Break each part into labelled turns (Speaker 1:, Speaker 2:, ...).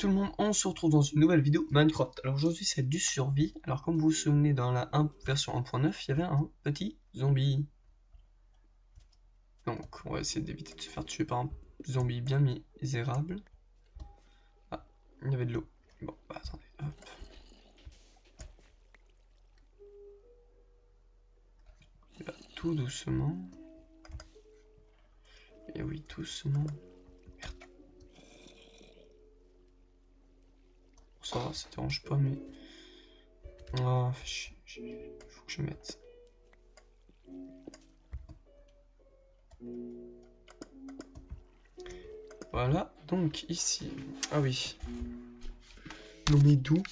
Speaker 1: tout le monde, on se retrouve dans une nouvelle vidéo Minecraft. Alors aujourd'hui c'est du survie. Alors comme vous vous souvenez, dans la version 1.9, il y avait un petit zombie. Donc on va essayer d'éviter de se faire tuer par un zombie bien misérable. Ah, il y avait de l'eau. Bon, bah attendez, hop. Et là, tout doucement. Et oui, doucement. Merde. Ça va, ça dérange pas, mais... Ah, fait chier. Faut que je mette. Voilà, donc ici... Ah oui. Non mais d'où?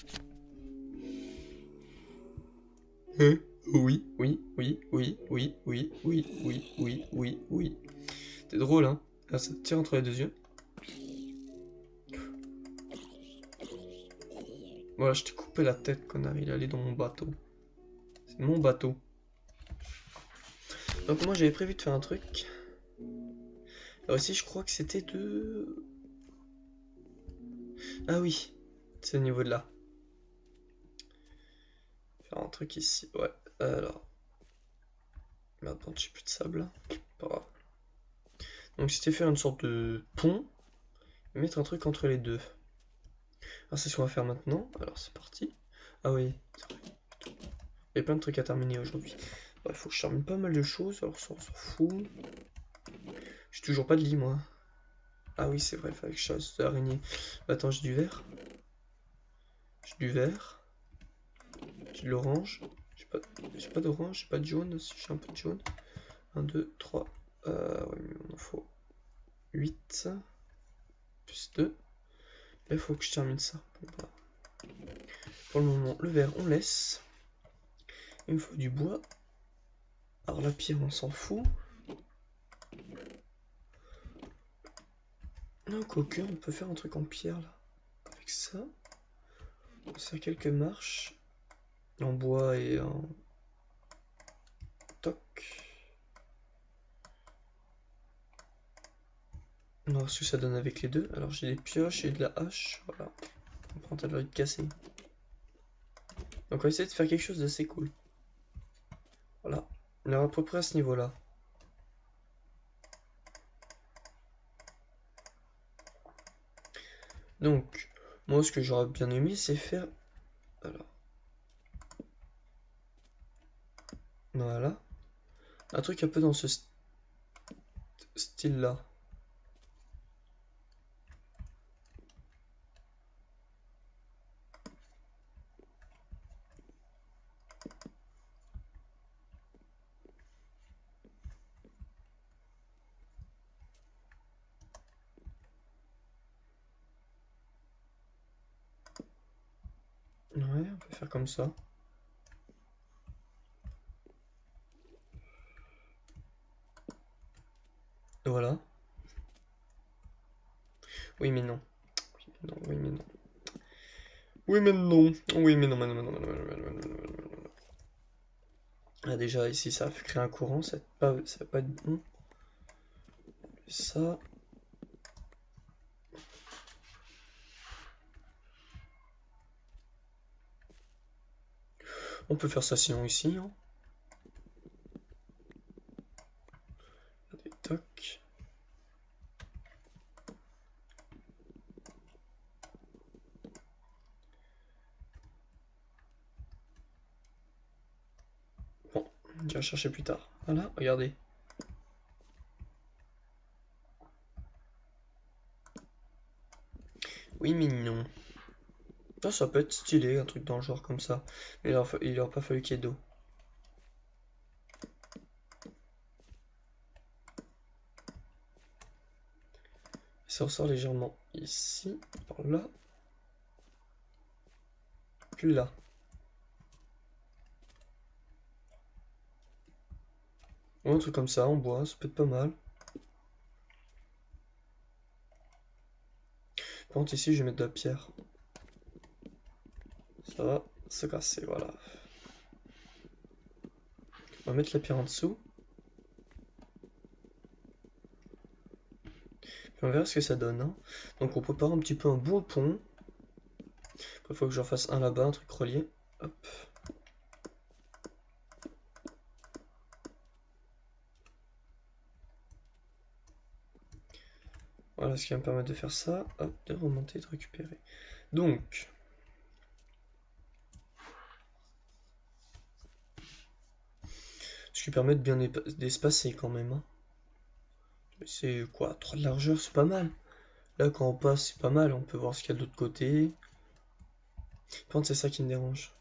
Speaker 1: Oui. T'es drôle, hein? Là, ça te tire entre les deux yeux. Voilà, je t'ai coupé la tête, connard. Il est allé dans mon bateau. C'est mon bateau. Donc moi, j'avais prévu de faire un truc. Là aussi, je crois que c'était de... Ah oui, c'est au niveau de là. Faire un truc ici, ouais. Alors... Merde, bon, j'ai plus de sable, là. Pas grave. Donc c'était faire une sorte de pont. Et mettre un truc entre les deux. Alors c'est ce qu'on va faire maintenant. Alors c'est parti. Ah oui, c'est vrai. Il y a plein de trucs à terminer aujourd'hui. Il faut que je termine pas mal de choses, alors ça on s'en fout. J'ai toujours pas de lit moi. Ah oui c'est vrai, il fallait que je chasse de l'araignée. Attends, j'ai du vert. J'ai du vert. J'ai de l'orange. J'ai pas d'orange, j'ai pas de jaune aussi, j'ai un peu de jaune. 1, 2, 3. Ouais, mais il en faut 8. Plus 2. Là il faut que je termine ça. Bon, bah. Pour le moment, le vert on laisse. Il me faut du bois. Alors la pierre on s'en fout. Non, quoique, on peut faire un truc en pierre là. Avec ça. Ça a quelques marches. En bois et en... Toc. On va voir ce que ça donne avec les deux. Alors j'ai des pioches et de la hache. Voilà. On prend ta de casser. Donc on va essayer de faire quelque chose d'assez cool. Voilà. On est à peu près à ce niveau là. Donc, moi ce que j'aurais bien aimé c'est faire... Alors. Voilà. Un truc un peu dans ce style là. Ouais, on peut faire comme ça. Voilà. Oui mais non. Oui mais non. Oui mais non. Oui mais non. Ah, déjà ici ça va créer un courant, ça va pas être bon. Ça. On peut faire ça sinon ici. Hein. Allez, toc. Bon, on va chercher plus tard. Voilà, regardez. Oui mais non. Ça peut être stylé, un truc dans le genre comme ça. Mais il aurait pas fallu qu'il y ait d'eau. Ça ressort légèrement ici, par là. Puis là. Ouais, un truc comme ça, en bois, ça peut être pas mal. Par contre, ici, je vais mettre de la pierre. Ça va se casser, voilà. On va mettre la pierre en dessous. Puis on verra ce que ça donne. Hein. Donc on prépare un petit peu un beau pont. Après, il faut que j'en fasse un là-bas, un truc relié. Hop. Voilà, ce qui va me permettre de faire ça. Hop, de remonter, de récupérer. Donc... ce qui permet de bien d'espacer quand même. Hein. C'est quoi, 3 de largeur, c'est pas mal. Là, quand on passe, c'est pas mal. On peut voir ce qu'il y a de l'autre côté. Par contre, c'est ça qui me dérange.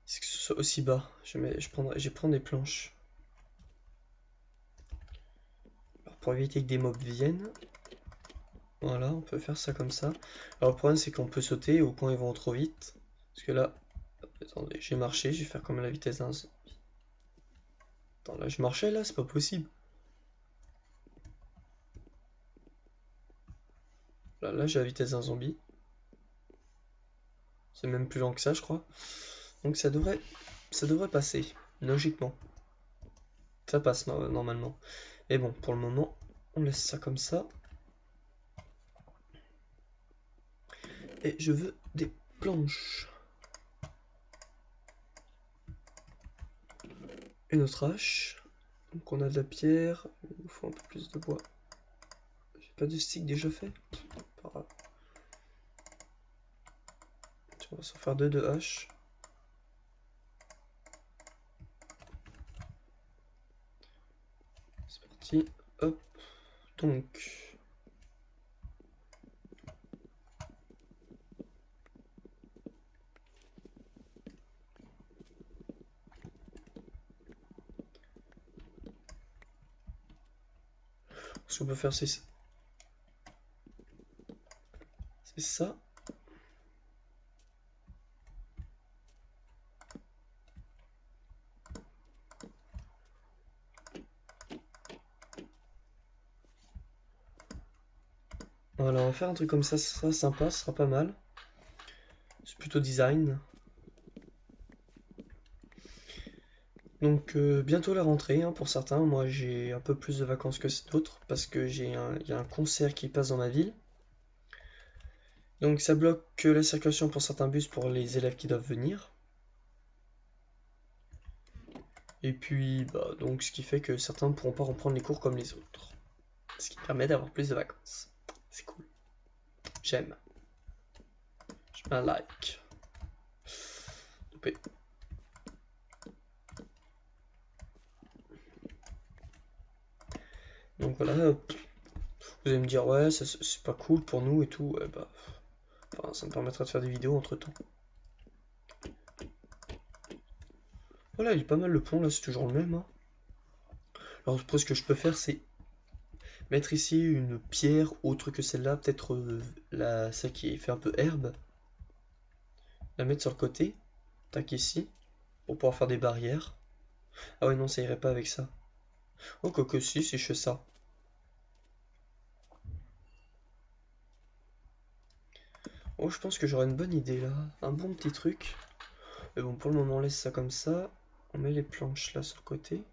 Speaker 1: C'est que ce soit aussi bas. Je vais prendre des planches. Alors, pour éviter que des mobs viennent. Voilà, on peut faire ça comme ça. Alors, le problème, c'est qu'on peut sauter ou quand ils vont trop vite. Parce que là, attendez, j'ai marché, je vais faire comme à la vitesse d'un zombie. Attends, là, je marchais, là, c'est pas possible. Là, j'ai la vitesse d'un zombie. C'est même plus lent que ça, je crois. Donc ça devrait passer, logiquement. Ça passe normalement. Et bon, pour le moment, on laisse ça comme ça. Et je veux des planches. Et notre hache. Donc on a de la pierre. Il nous faut un peu plus de bois. J'ai pas de stick déjà fait. Pas grave. On va s'en faire deux de hache. C'est parti. Hop. Donc. Ce qu'on peut faire, c'est ça. C'est ça. Voilà, on va faire un truc comme ça, ce sera sympa, ce sera pas mal. C'est plutôt design. Donc bientôt la rentrée hein, pour certains, moi j'ai un peu plus de vacances que d'autres parce que il y a un concert qui passe dans ma ville. Donc ça bloque la circulation pour certains bus pour les élèves qui doivent venir. Et puis bah donc ce qui fait que certains ne pourront pas reprendre les cours comme les autres. Ce qui permet d'avoir plus de vacances. C'est cool. J'aime. Je mets un like. Loupé. Donc voilà, vous allez me dire ouais c'est pas cool pour nous et tout. Ouais, bah, enfin, ça me permettra de faire des vidéos entre temps. Voilà, il est pas mal le pont là, c'est toujours le même. Hein. Alors après ce que je peux faire c'est mettre ici une pierre autre que celle-là, peut-être celle qui fait un peu herbe. La mettre sur le côté, tac ici, pour pouvoir faire des barrières. Ah ouais non ça irait pas avec ça. Oh quoique si je fais ça. Oh je pense que j'aurais une bonne idée là, un bon petit truc. Mais bon pour le moment on laisse ça comme ça. On met les planches là sur le côté.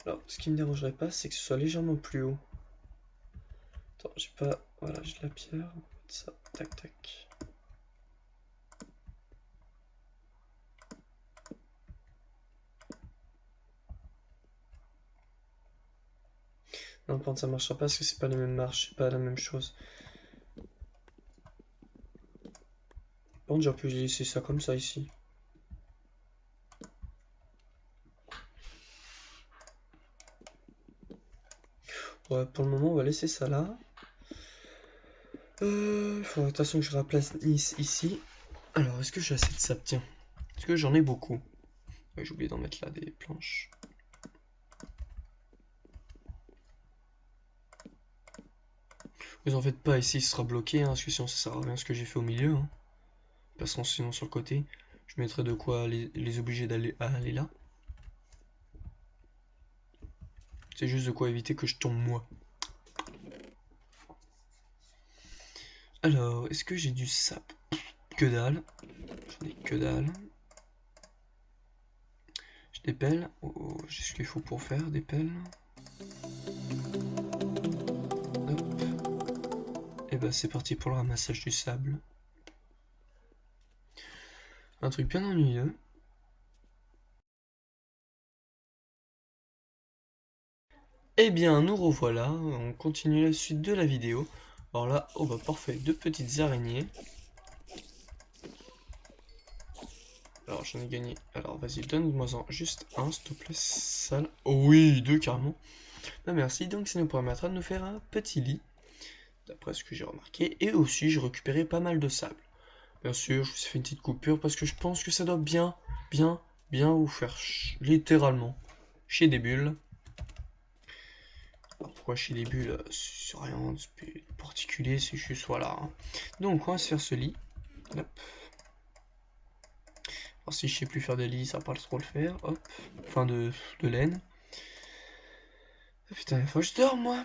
Speaker 1: Alors, ce qui me dérangerait pas, c'est que ce soit légèrement plus haut. Attends, j'ai pas... Voilà, j'ai de la pierre. On va mettre ça, tac, tac. Non, par contre, ça marchera pas parce que c'est pas les mêmes marches, c'est pas la même chose. Par contre, j'aurais pu laisser ça comme ça ici. Ouais, pour le moment, on va laisser ça là. Il faudrait de toute façon que je replace ici. Alors, est-ce que j'ai assez de sable? Tiens. Est-ce que j'en ai beaucoup? Ouais, j'ai oublié d'en mettre là des planches. Vous en faites pas, ici ce sera bloqué, hein, parce que sinon ça sert à rien ce que j'ai fait au milieu. Hein. Passons sinon sur le côté. Je mettrai de quoi les obliger d'aller là. C'est juste de quoi éviter que je tombe moi. Alors, est-ce que j'ai du sable? Que dalle. J'en ai que dalle. J'ai des pelles. Oh, j'ai ce qu'il faut pour faire des pelles. Hop. Et bah c'est parti pour le ramassage du sable. Un truc bien ennuyeux. Eh bien, nous revoilà, on continue la suite de la vidéo. Alors là, oh bah parfait, deux petites araignées. Alors j'en ai gagné. Alors vas-y, donne-moi-en juste un, s'il te plaît, sale. Oh oui, deux carrément. Ah, merci, donc ça nous permettra de nous faire un petit lit, d'après ce que j'ai remarqué. Et aussi, j'ai récupéré pas mal de sable. Bien sûr, je vous ai fait une petite coupure parce que je pense que ça doit bien vous faire littéralement chier des bulles. Alors pourquoi chier des bulles? C'est rien de particulier, c'est juste voilà. Hein. Donc on va se faire ce lit. Hop. Alors si je sais plus faire de lit, ça va pas trop le faire. Hop. Enfin de laine. Ah, putain, il faut que je dorme moi.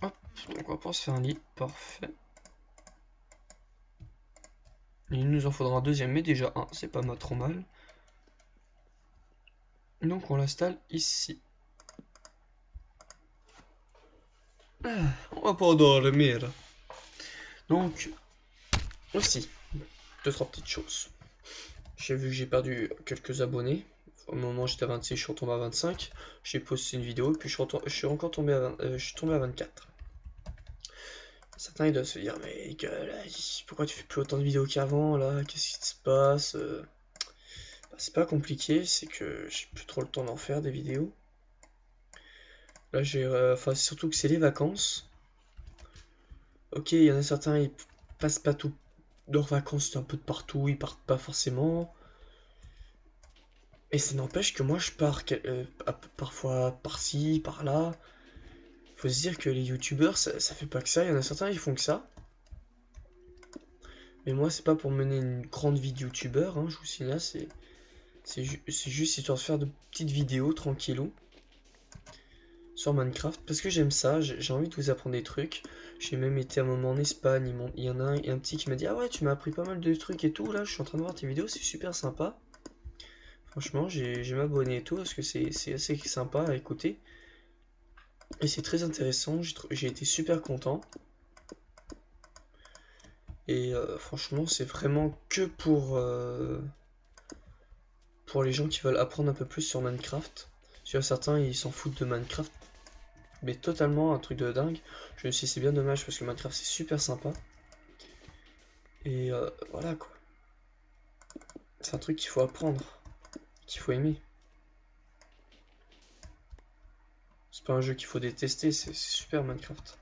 Speaker 1: Hop. Donc on va pouvoir se faire un lit. Parfait. Il nous en faudra un deuxième, mais déjà un, c'est pas trop mal. Donc on l'installe ici. Ah, on va pas dormir. Donc, aussi, deux, trois petites choses. J'ai vu que j'ai perdu quelques abonnés. Au moment où j'étais à 26, je suis retombé à 25. J'ai posté une vidéo, puis je suis encore tombé à 20, je suis tombé à 24. Certains ils doivent se dire, mais gueule, pourquoi tu fais plus autant de vidéos qu'avant là? Qu'est-ce qui se passe? Bah, c'est pas compliqué, c'est que j'ai plus trop le temps d'en faire des vidéos. Là j'ai, enfin surtout que c'est les vacances. Ok, il y en a certains, ils passent pas tout leurs vacances un peu de partout, ils partent pas forcément. Et ça n'empêche que moi je pars parfois par-ci, par-là. Faut se dire que les youtubeurs, ça fait pas que ça. Il y en a certains, ils font que ça. Mais moi, c'est pas pour mener une grande vie de youtubeur, hein, je vous signale, c'est juste histoire de faire de petites vidéos tranquillou sur Minecraft. Parce que j'aime ça, j'ai envie de vous apprendre des trucs. J'ai même été un moment en Espagne, il y en a un petit qui m'a dit, ah ouais, tu m'as appris pas mal de trucs et tout, là, je suis en train de voir tes vidéos, c'est super sympa. Franchement, j'ai m'abonné et tout, parce que c'est assez sympa à écouter. Et c'est très intéressant, j'ai été super content. Et franchement, c'est vraiment que pour les gens qui veulent apprendre un peu plus sur Minecraft. Sur certains, ils s'en foutent de Minecraft, mais totalement un truc de dingue. Je me suis dit, c'est bien dommage parce que Minecraft c'est super sympa. Et voilà quoi. C'est un truc qu'il faut apprendre, qu'il faut aimer. C'est pas un jeu qu'il faut détester, c'est super Minecraft.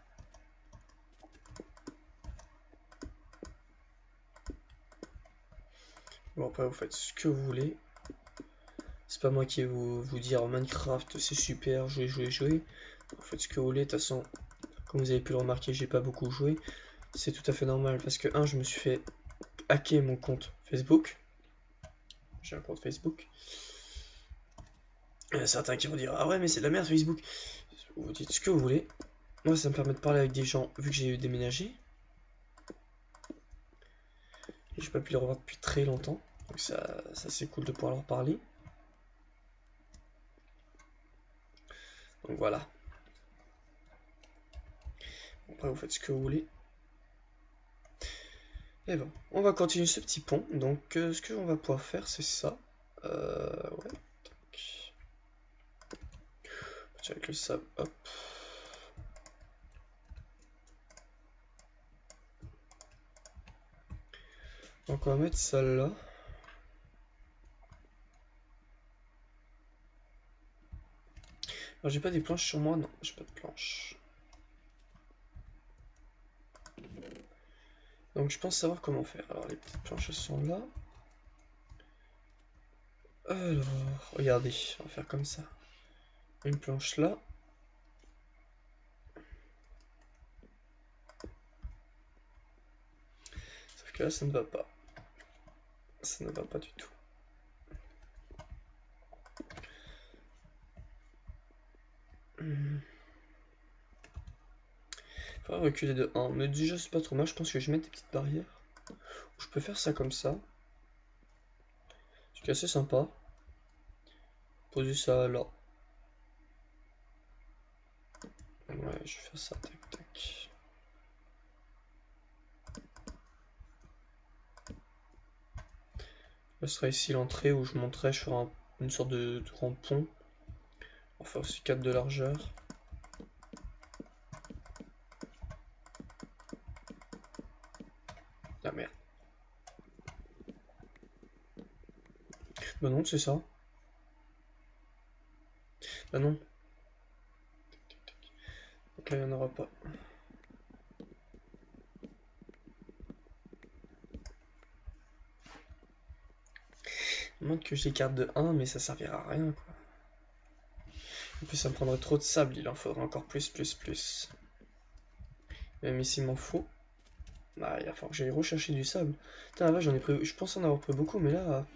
Speaker 1: Bon, après, vous faites ce que vous voulez. C'est pas moi qui vais vous dire Minecraft c'est super, jouez. Vous faites ce que vous voulez, de toute façon, comme vous avez pu le remarquer, j'ai pas beaucoup joué. C'est tout à fait normal parce que, je me suis fait hacker mon compte Facebook. J'ai un compte Facebook. Il y en a certains qui vont dire, ah ouais, mais c'est de la merde Facebook. Vous dites ce que vous voulez. Moi, ça me permet de parler avec des gens, vu que j'ai déménagé. Et j'ai pas pu les revoir depuis très longtemps. Donc ça c'est cool de pouvoir leur parler. Donc voilà. Après, vous faites ce que vous voulez. Et bon, on va continuer ce petit pont. Donc, ce que on va pouvoir faire, c'est ça. Ouais. Avec le sable, hop. Donc, on va mettre ça là. Alors, j'ai pas des planches sur moi, non, j'ai pas de planches. Donc, je pense savoir comment faire. Alors, les petites planches sont là. Alors, regardez, on va faire comme ça. Une planche là. Sauf que là, ça ne va pas. Ça ne va pas du tout. Pas reculer de 1, mais déjà c'est pas trop mal, je pense que je vais mettre des petites barrières. Je peux faire ça comme ça. C'est assez sympa. Poser ça là. Ouais, je vais faire ça, tac tac. Là, ce sera ici l'entrée où je monterai, je ferai une sorte de grand pont. On va faire aussi 4 de largeur. Ah merde. Bah non, c'est ça. Bah non. Donc là, il n'y en aura pas. Moins que j'écarte de 1, mais ça servira à rien, quoi. En plus, ça me prendrait trop de sable, il en faudra encore plus. Même ici, il m'en faut. Bah, il va falloir que j'aille rechercher du sable. Putain, là, j'en ai pris... Je pense en avoir pris beaucoup, mais là...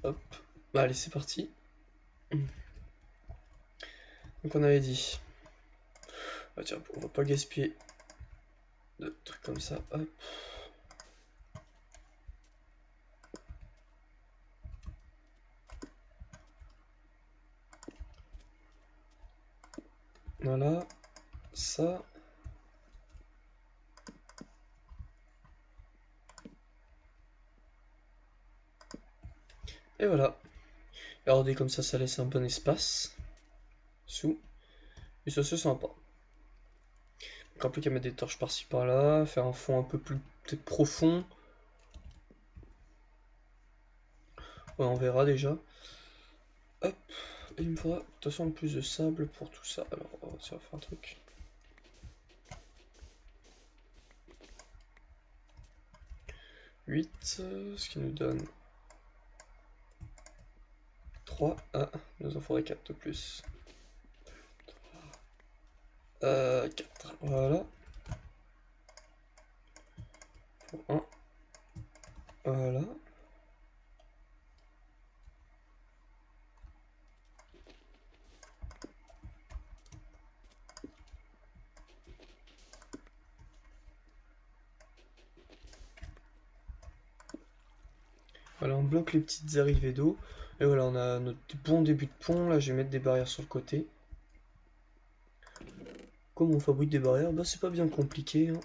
Speaker 1: Hop. Bah, allez, c'est parti. Donc, on avait dit... Ah, tiens, on va pas gaspiller de trucs comme ça. Hop. Voilà. Ça... Et voilà. Et regardez, comme ça laisse un bon espace. Sous. Et ça, c'est sympa. Encore plus qu'à mettre des torches par-ci par-là. Faire un fond un peu plus peut-être profond. Ouais, on verra déjà. Hop. Et il me faudra de toute façon plus de sable pour tout ça. Alors, ça va faire un truc. Ce qui nous donne 3. Ah, il nous en faudrait 4 de plus. 4. Voilà. Pour 1. Voilà. Voilà, on bloque les petites arrivées d'eau. Et voilà, on a notre bon début de pont. Là, je vais mettre des barrières sur le côté. Comment on fabrique des barrières? Bah, c'est pas bien compliqué, hein.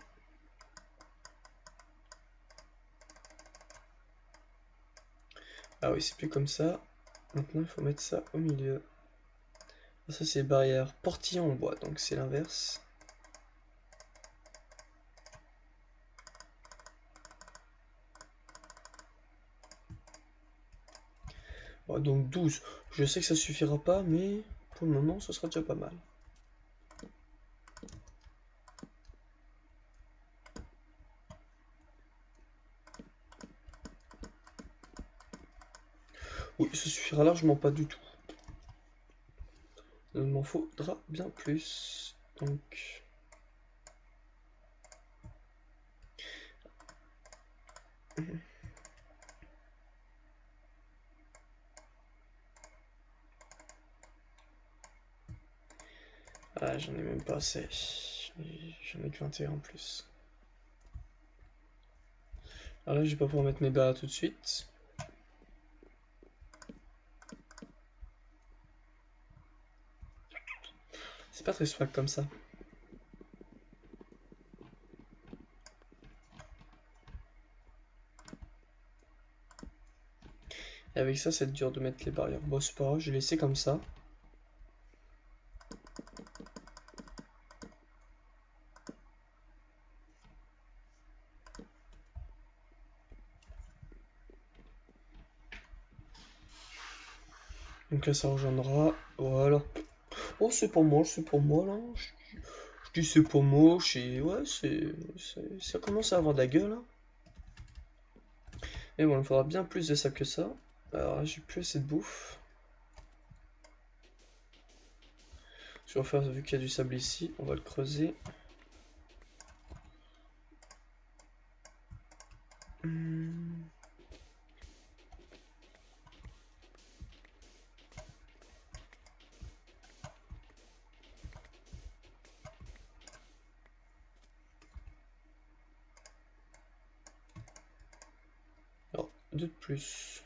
Speaker 1: Ah oui, c'est plus comme ça. Maintenant, il faut mettre ça au milieu. Ça, c'est barrière portillon en bois, donc c'est l'inverse. Bon, donc 12. Je sais que ça suffira pas, mais pour le moment, ce sera déjà pas mal. Oui, ça suffira largement pas du tout. Il m'en faudra bien plus. Donc... Ah, j'en ai même pas assez. J'en ai que 21 en plus. Alors là, je vais pas pouvoir mettre mes barres tout de suite. C'est pas très swag comme ça. Et avec ça, c'est dur de mettre les barrières. Bon, c'est pas grave, je vais laisser comme ça. Donc là, ça rejoindra. Voilà. Oh, c'est pas moche, là. Je dis c'est pas moche et ouais, ça commence à avoir de la gueule, hein. Mais bon, il faudra bien plus de sable que ça. Alors là, j'ai plus assez de bouffe. Je vais faire, vu qu'il y a du sable ici, on va le creuser. 2 de plus.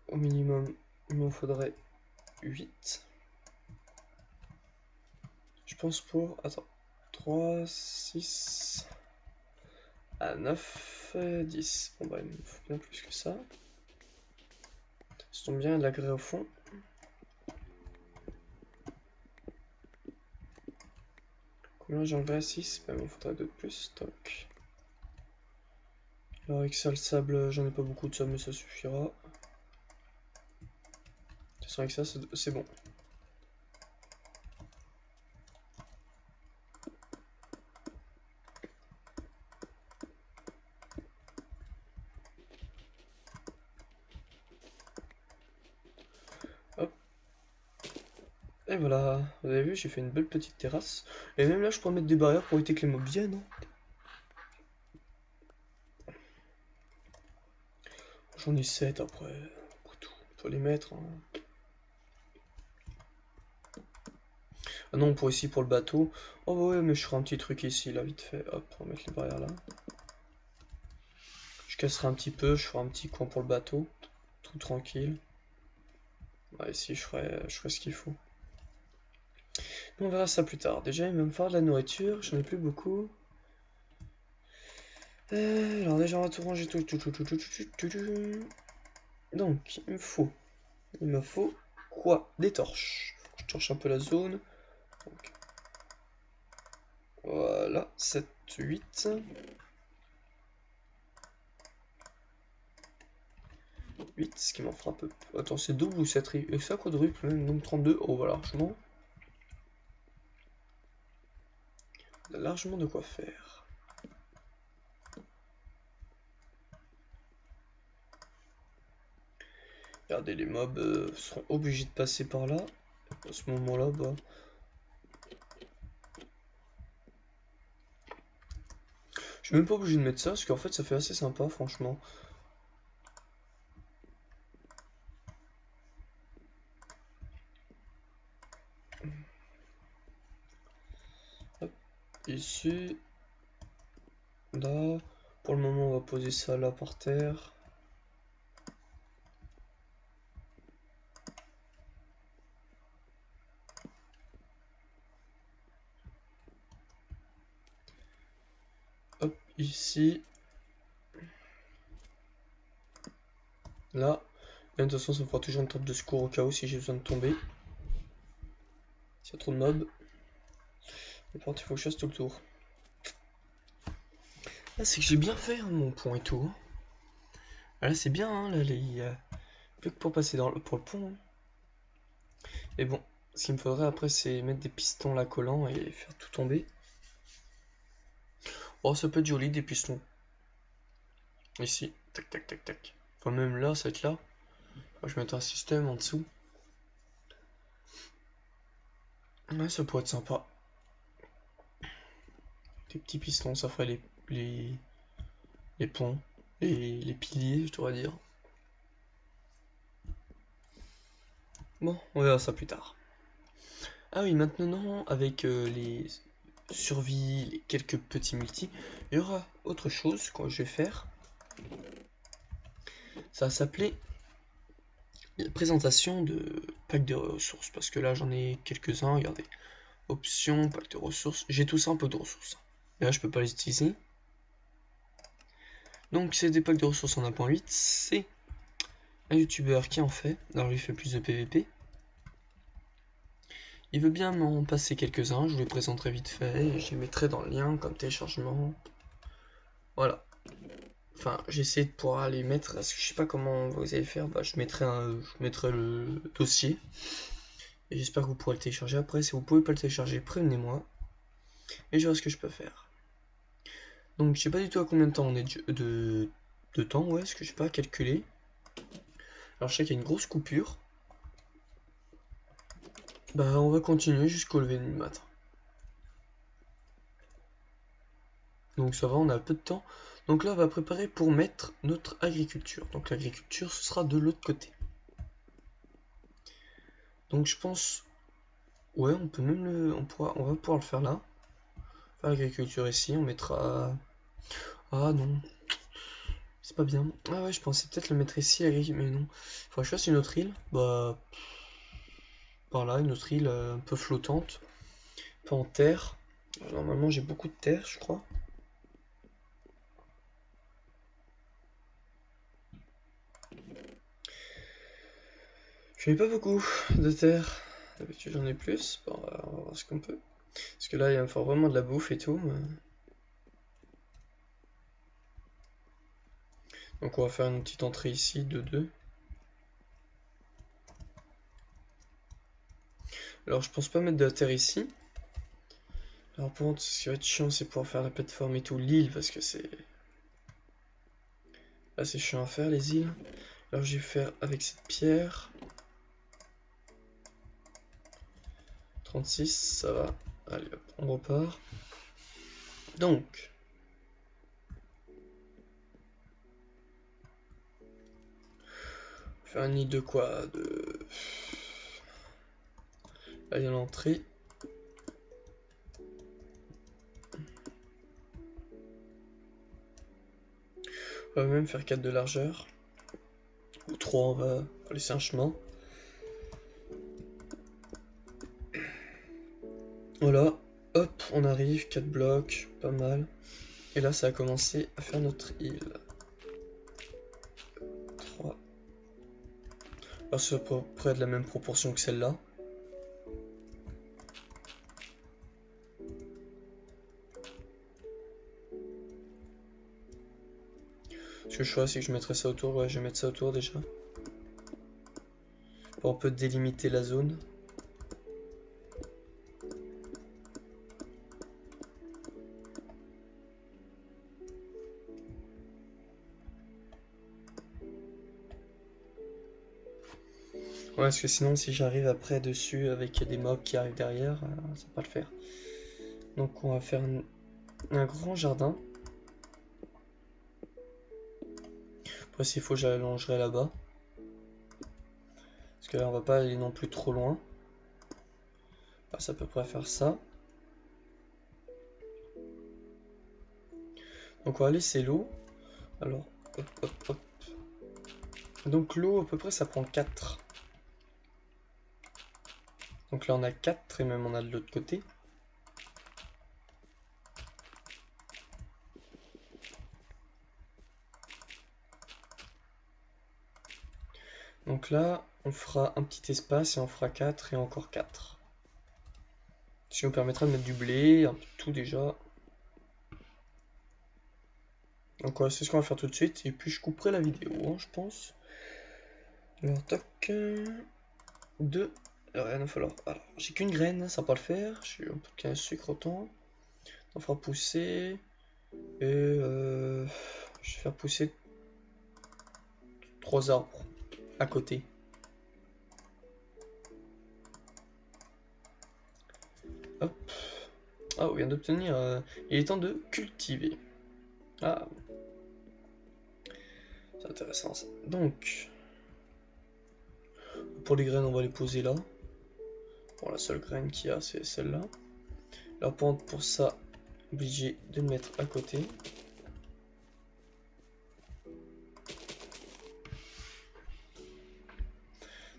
Speaker 1: Au minimum, il m'en faudrait 8. Je pense pour... Attends. 3, 6... à 9, 10. Bon bah il me faut bien plus que ça. Ça tombe bien, il y a de la grès au fond. Combien j'enleverai 6? Bah il m'en faudrait 2 de plus. Toc. Alors avec ça, le sable, j'en ai pas beaucoup de ça, mais ça suffira. De toute façon avec ça, c'est bon. Hop. Et voilà, vous avez vu, j'ai fait une belle petite terrasse. Et même là, je pourrais mettre des barrières pour éviter que les mobs viennent. Hein. J'en ai 7 après tout. Faut les mettre. Hein. Ah non, pour ici, pour le bateau. Oh bah ouais, mais je ferai un petit truc ici, là, vite fait. Hop, on va mettre les barrières là. Je casserai un petit peu, je ferai un petit coin pour le bateau. Tout tranquille. Bah, ici, je ferai ce qu'il faut. On verra ça plus tard. Déjà, il va me falloir de la nourriture. J'en ai plus beaucoup. Alors déjà, on va tout ranger. Donc, il me faut quoi? Des torches. Je torche un peu la zone. Donc, voilà, 7, 8. 8, ce qui m'en fera un peu. Attends, c'est double ou 7 rives? Et ça, quadruple, même, donc 32. Oh, voilà, largement. On a largement de quoi faire. Regardez, les mobs seront obligés de passer par là. À ce moment-là, bah. Je suis même pas obligé de mettre ça, parce qu'en fait, ça fait assez sympa, franchement. Hop, ici. Là. Pour le moment, on va poser ça là par terre. Hop, ici. Là. Et de toute façon, ça me fera toujours une tente de secours au cas où si j'ai besoin de tomber. S'il y a trop de mobs. Et par contre, il faut que je fasse tout le tour. Là, c'est que j'ai bien fait hein, mon pont et tout. Ah, là, c'est bien, hein, là, plus que pour passer pour le pont. Hein. Et bon, ce qu'il me faudrait après, c'est mettre des pistons là collants et faire tout tomber. Oh, ça peut être joli, des pistons. Ici, tac, tac, tac, tac. Enfin, même là, ça va être là. Je vais mettre un système en dessous. Ouais, ça pourrait être sympa. Des petits pistons, ça ferait les ponts. Les piliers, je devrais dire. Bon, on verra ça plus tard. Ah oui, maintenant, avec les survies, les quelques petits multis, il y aura autre chose que je vais faire. Ça va s'appeler présentation de pack de ressources, parce que là j'en ai quelques-uns, regardez. Options, pack de ressources, j'ai tout ça un peu de ressources. Et là je peux pas les utiliser. Donc c'est des packs de ressources en 1.8, c'est un youtubeur qui en fait, alors lui fait plus de PVP. Il veut bien m'en passer quelques-uns, je vous les présenterai vite fait, et je les mettrai dans le lien comme téléchargement. Voilà. Enfin, j'essaie de pouvoir les mettre, parce que je sais pas comment vous allez faire, bah, je mettrai le dossier. Et j'espère que vous pourrez le télécharger après. Si vous pouvez pas le télécharger, prévenez-moi. Et je verrai ce que je peux faire. Donc je sais pas du tout à combien de temps on est de temps, ouais, ce que je sais pas calculer. Alors je sais qu'il y a une grosse coupure. Bah on va continuer jusqu'au lever du matin. Donc ça va, on a peu de temps. Donc là on va préparer pour mettre notre agriculture. Donc l'agriculture ce sera de l'autre côté. Donc je pense... Ouais, on peut même on va pouvoir le faire là. Faire l'agriculture ici, on mettra... Ah non. C'est pas bien. Ah ouais, je pensais peut-être le mettre ici, mais non. Faudrait que je fasse une autre île. Bah, par là, une autre île un peu flottante. Pas en terre. Normalement, j'ai beaucoup de terre, je crois. Je n'ai pas beaucoup de terre. D'habitude, j'en ai plus. Bon, on va voir ce qu'on peut. Parce que là, il va me faire vraiment de la bouffe et tout. Donc, on va faire une petite entrée ici de 2. Alors, je pense pas mettre de la terre ici. Alors, pour contre, ce qui va être chiant, c'est pouvoir faire la plateforme et tout, l'île, parce que c'est. Là, c'est chiant à faire, les îles. Alors, je vais faire avec cette pierre. 36, ça va. Allez, hop, on repart. Donc. Faire un nid de quoi? De. Là, il y a l'entrée. On va même faire 4 de largeur. Ou 3, on va laisser un chemin. Voilà. Hop, on arrive. 4 blocs. Pas mal. Et là, ça a commencé à faire notre île. 3. Alors, c'est à peu près de la même proportion que celle-là. Ce que je ferais, c'est que je mettrais ça autour. Ouais, je vais mettre ça autour déjà. Pour un peu délimiter la zone. Ouais, parce que sinon, si j'arrive après dessus avec des mobs qui arrivent derrière, ça va pas le faire. Donc, on va faire un grand jardin. Après, s'il faut, j'allongerai là-bas. Parce que là, on va pas aller non plus trop loin. Ah, c'est à peu près faire ça. Donc, on va laisser l'eau. Alors, hop, hop, hop. Donc, l'eau, à peu près, ça prend 4. Donc là, on a 4 et même on a de l'autre côté. Donc là, on fera un petit espace et on fera 4 et encore 4. Ce qui nous permettra de mettre du blé, un peu de tout déjà. Donc ouais, c'est ce qu'on va faire tout de suite. Et puis je couperai la vidéo, hein, je pense. Alors, tac. 2. Alors, il va falloir. Alors, j'ai qu'une graine, ça va pas le faire. J'ai un peu de sucre autant. On fera pousser. Et je vais faire pousser 3 arbres à côté. Hop. Ah, on vient d'obtenir. Il est temps de cultiver. Ah. C'est intéressant ça. Donc. Pour les graines, on va les poser là. Bon, la seule graine qu'il y a, c'est celle-là. Alors pour ça, obligé de le mettre à côté.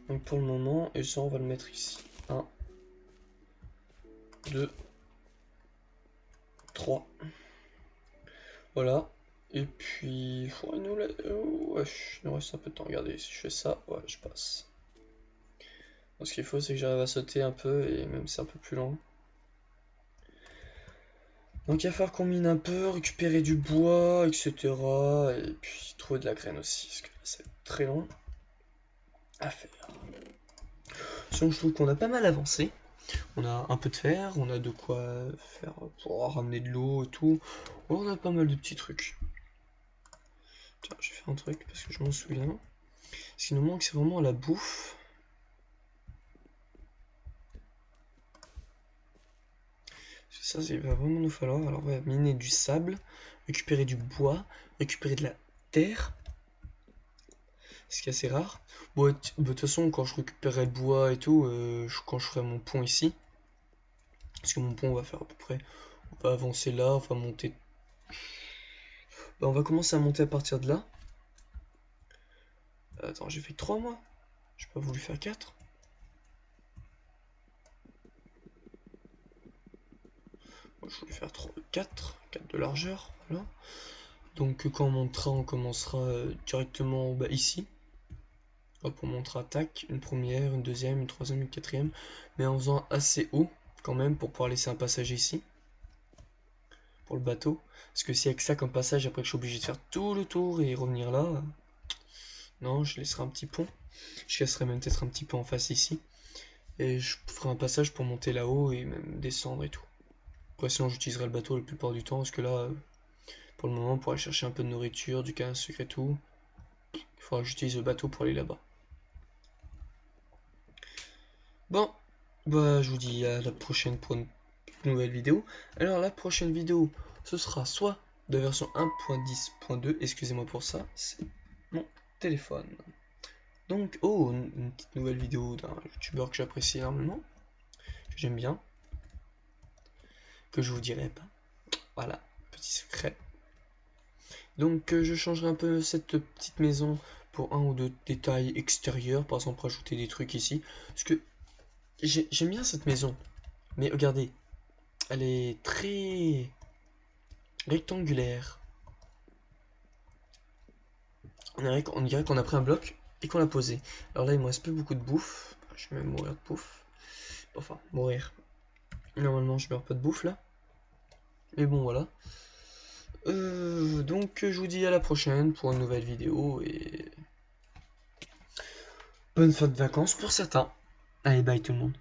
Speaker 1: Donc pour le moment, et ça on va le mettre ici. 1, 2, 3. Voilà. Et puis, ouais, il nous reste un peu de temps. Regardez, si je fais ça, ouais, je passe. Donc, ce qu'il faut, c'est que j'arrive à sauter un peu, et même c'est un peu plus long. Donc il va falloir qu'on mine un peu, récupérer du bois, etc. Et puis trouver de la graine aussi, parce que là, c'est très long à faire. Sinon, je trouve qu'on a pas mal avancé. On a un peu de fer, on a de quoi faire pour ramener de l'eau et tout. On a pas mal de petits trucs. Tiens, je vais faire un truc parce que je m'en souviens. Ce qui nous manque, c'est vraiment la bouffe. Ça, il va vraiment nous falloir. Alors, on va miner du sable, récupérer du bois, récupérer de la terre. Ce qui est assez rare. Bon, de toute façon, quand je récupérerai le bois et tout, quand je ferai mon pont ici, parce que mon pont, on va faire à peu près. On va avancer là, on va monter. Bah, on va commencer à monter à partir de là. Attends, j'ai fait 3 moi. J'ai pas voulu faire 4. Moi, je voulais faire 4 de largeur, voilà. Donc quand on montera, on commencera directement ici. Hop, on montera tac, une première, une deuxième, une troisième, une quatrième, mais en faisant assez haut quand même pour pouvoir laisser un passage ici pour le bateau. Parce que si avec ça comme passage, après que je suis obligé de faire tout le tour et revenir là, non, je laisserai un petit pont. Je casserai même peut-être un petit peu en face ici. Et je ferai un passage pour monter là-haut et même descendre et tout. Après sinon j'utiliserai le bateau la plupart du temps parce que là, pour le moment, pour aller chercher un peu de nourriture, du canne sucre et tout, il faudra que j'utilise le bateau pour aller là-bas. Bon, bah je vous dis à la prochaine pour une nouvelle vidéo. Alors la prochaine vidéo, ce sera soit de la version 1.10.2, excusez-moi pour ça, c'est mon téléphone. Donc, oh, une petite nouvelle vidéo d'un youtubeur que j'apprécie énormément, que j'aime bien, que je vous dirai pas. Voilà, petit secret. Donc je changerai un peu cette petite maison pour un ou deux détails extérieurs, par exemple rajouter des trucs ici, parce que j'aime bien cette maison, mais regardez, elle est très rectangulaire. On dirait qu'on a pris un bloc et qu'on l'a posé. Alors là il me reste plus beaucoup de bouffe, je vais même mourir de bouffe, enfin mourir. Normalement je meurs pas de bouffe là, mais bon voilà. Donc je vous dis à la prochaine pour une nouvelle vidéo et bonne fin de vacances pour certains. Allez, bye tout le monde.